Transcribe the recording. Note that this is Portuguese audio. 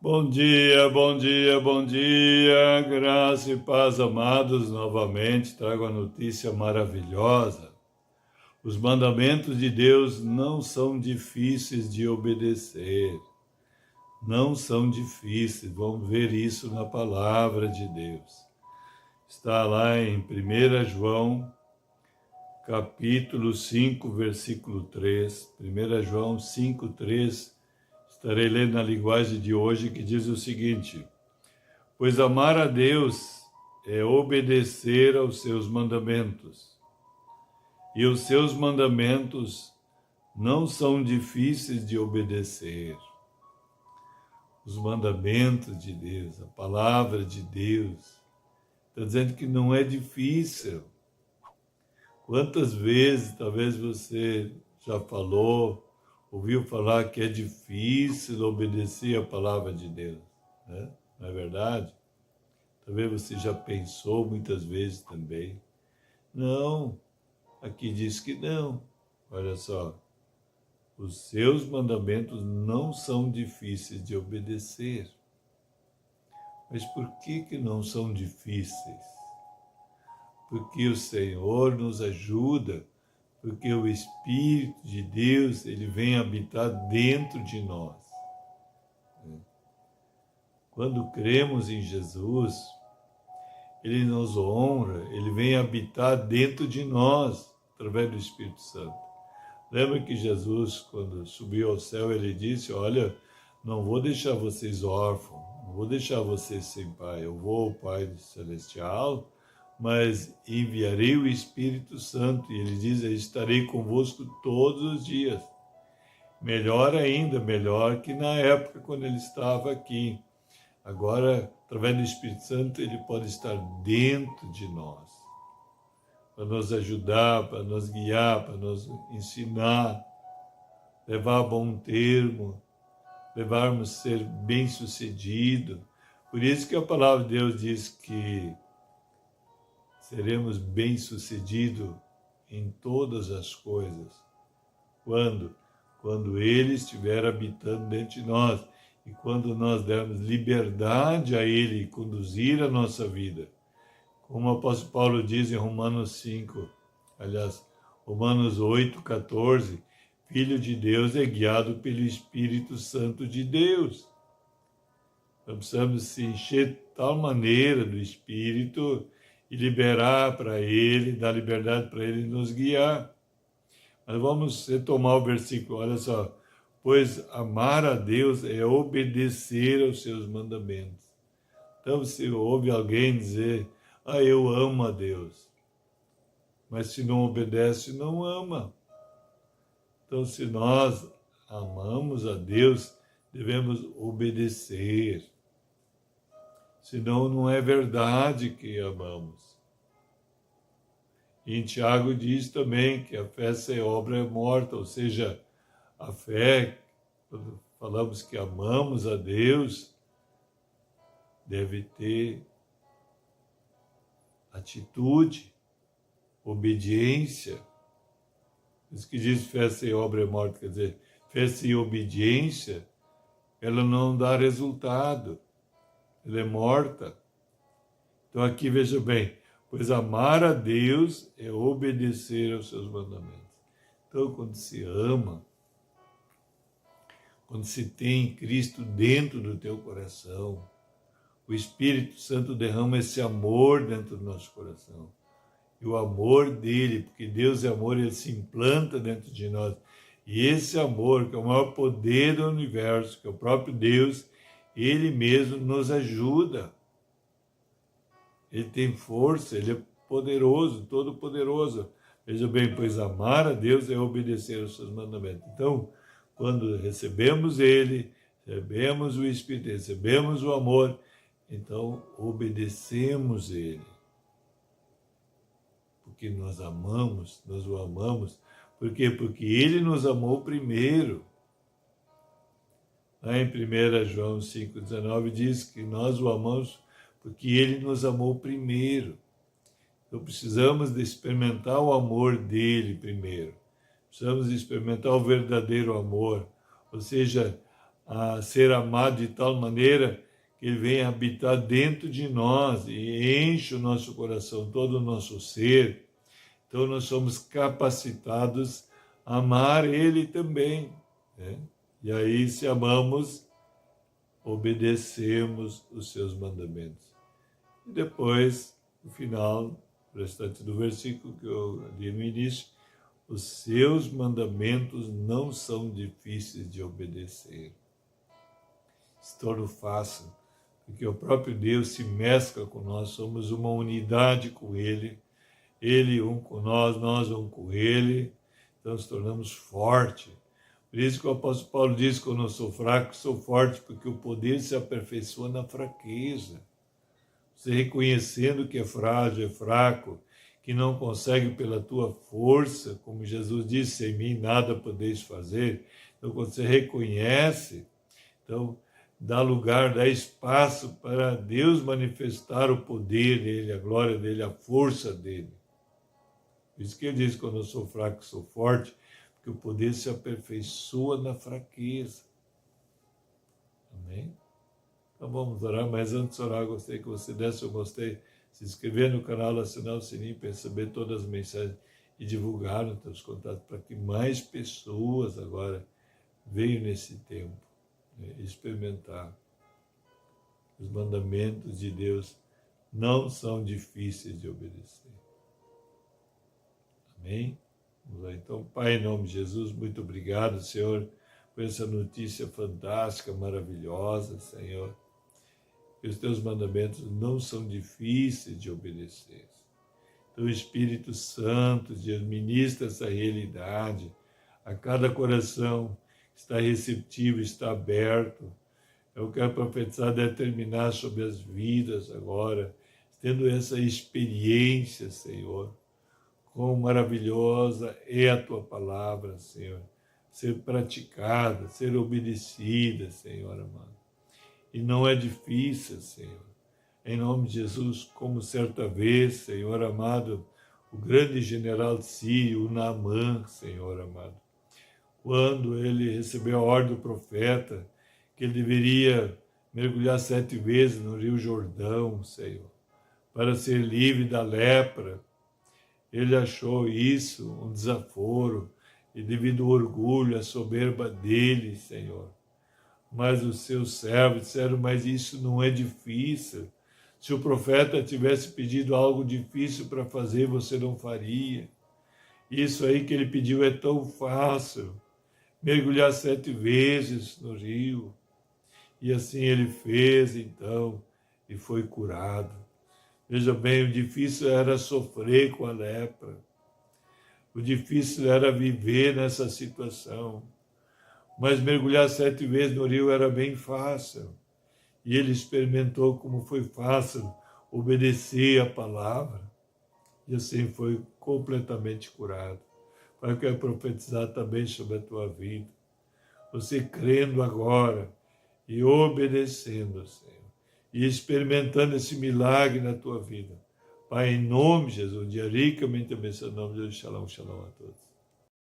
Bom dia, bom dia, bom dia, graça e paz, amados. Novamente trago a notícia maravilhosa. Os mandamentos de Deus não são difíceis de obedecer, não são difíceis. Vamos ver isso na palavra de Deus. Está lá em 1 João, capítulo 5, versículo 3. 1 João 5, 3. Estarei lendo na linguagem de hoje, que diz o seguinte: pois amar a Deus é obedecer aos seus mandamentos, e os seus mandamentos não são difíceis de obedecer. Os mandamentos de Deus, a palavra de Deus, está dizendo que não é difícil. Quantas vezes talvez você já falou, ouviu falar que é difícil obedecer a palavra de Deus, né? Não é verdade? Talvez você já pensou muitas vezes também. Não, aqui diz que não. Olha só, os seus mandamentos não são difíceis de obedecer. Mas por que não são difíceis? Porque o Senhor nos ajuda, porque o Espírito de Deus, ele vem habitar dentro de nós. Quando cremos em Jesus, ele nos honra, ele vem habitar dentro de nós, através do Espírito Santo. Lembra que Jesus, quando subiu ao céu, ele disse: olha, não vou deixar vocês órfãos, não vou deixar vocês sem pai, eu vou ao Pai Celestial, mas enviarei o Espírito Santo, e ele diz: eu estarei convosco todos os dias. Melhor ainda, melhor que na época quando ele estava aqui. Agora, através do Espírito Santo, ele pode estar dentro de nós, para nos ajudar, para nos guiar, para nos ensinar, levar a bom termo, levarmos a ser bem-sucedido. Por isso que a palavra de Deus diz que seremos bem-sucedidos em todas as coisas. Quando? Quando Ele estiver habitando dentro de nós. E quando nós dermos liberdade a Ele conduzir a nossa vida. Como o apóstolo Paulo diz em Romanos 5, aliás, Romanos 8, 14, Filho de Deus é guiado pelo Espírito Santo de Deus. Nós precisamos se encher de tal maneira do Espírito e liberar para Ele, dar liberdade para Ele nos guiar. Mas vamos retomar o versículo, olha só. Pois amar a Deus é obedecer aos seus mandamentos. Então, se ouve alguém dizer: eu amo a Deus, mas se não obedece, não ama. Então, se nós amamos a Deus, devemos obedecer. Senão, não é verdade que amamos. E em Tiago diz também que a fé sem obra é morta, ou seja, a fé, quando falamos que amamos a Deus, deve ter atitude, obediência. Isso que diz fé sem obra é morta, quer dizer, fé sem obediência, ela não dá resultado, ela é morta. Então aqui veja bem, pois amar a Deus é obedecer aos seus mandamentos. Então quando se ama, quando se tem Cristo dentro do teu coração, o Espírito Santo derrama esse amor dentro do nosso coração. E o amor dele, porque Deus é amor, ele se implanta dentro de nós. E esse amor, que é o maior poder do universo, que é o próprio Deus, ele mesmo nos ajuda. Ele tem força, ele é poderoso, todo poderoso. Veja bem, pois amar a Deus é obedecer aos seus mandamentos. Então, quando recebemos ele, recebemos o Espírito, recebemos o amor, então obedecemos ele. Porque nós amamos, nós o amamos. Por quê? Porque ele nos amou primeiro. Lá em 1 João 5,19 diz que nós o amamos porque ele nos amou primeiro. Então precisamos de experimentar o amor dele primeiro. Precisamos de experimentar o verdadeiro amor. Ou seja, a ser amado de tal maneira que ele vem habitar dentro de nós e enche o nosso coração, todo o nosso ser. Então nós somos capacitados a amar ele também, né? E aí, se amamos, obedecemos os seus mandamentos. E depois, no final, o restante do versículo que eu li no início, os seus mandamentos não são difíceis de obedecer. Se torna fácil, porque o próprio Deus se mescla com nós, somos uma unidade com Ele, Ele um com nós um com Ele, então nos tornamos fortes. Por isso que o apóstolo Paulo diz, quando eu sou fraco, sou forte, porque o poder se aperfeiçoa na fraqueza. Você reconhecendo que é frágil, é fraco, que não consegue pela tua força, como Jesus disse, sem mim nada podeis fazer. Então, quando você reconhece, então dá lugar, dá espaço para Deus manifestar o poder dele, a glória dele, a força dele. Por isso que ele diz, quando eu sou fraco, sou forte, porque o poder se aperfeiçoa na fraqueza. Amém? Então vamos orar, mas antes de orar, gostaria que você desse o gostei, se inscrever no canal, assinar o sininho para receber todas as mensagens e divulgar nos teus contatos para que mais pessoas agora venham nesse tempo, né, experimentar. Os mandamentos de Deus não são difíceis de obedecer. Amém? Vamos lá. Então, Pai, em nome de Jesus, muito obrigado, Senhor, por essa notícia fantástica, maravilhosa, Senhor. Que os teus mandamentos não são difíceis de obedecer. Então, o Espírito Santo Deus, ministra essa realidade a cada coração que está receptivo, está aberto. Eu quero profetizar, determinar sobre as vidas agora, tendo essa experiência, Senhor. Quão maravilhosa é a tua palavra, Senhor, ser praticada, ser obedecida, Senhor amado. E não é difícil, Senhor. Em nome de Jesus, como certa vez, Senhor amado, o grande general sírio, o Naamã, Senhor amado, quando ele recebeu a ordem do profeta, que ele deveria mergulhar 7 vezes no Rio Jordão, Senhor, para ser livre da lepra, ele achou isso um desaforo, e devido ao orgulho, à soberba dele, Senhor. Mas os seus servos disseram, mas isso não é difícil. Se o profeta tivesse pedido algo difícil para fazer, você não faria. Isso aí que ele pediu é tão fácil. Mergulhar 7 vezes no rio. E assim ele fez, então, e foi curado. Veja bem, o difícil era sofrer com a lepra. O difícil era viver nessa situação. Mas mergulhar 7 vezes no rio era bem fácil. E ele experimentou como foi fácil obedecer a palavra. E assim foi completamente curado. Pai, eu quero profetizar também sobre a tua vida. Você crendo agora e obedecendo, Senhor. E experimentando esse milagre na tua vida. Pai, em nome de Jesus, de ricamente abençoado, em nome de Jesus, shalom, shalom a todos.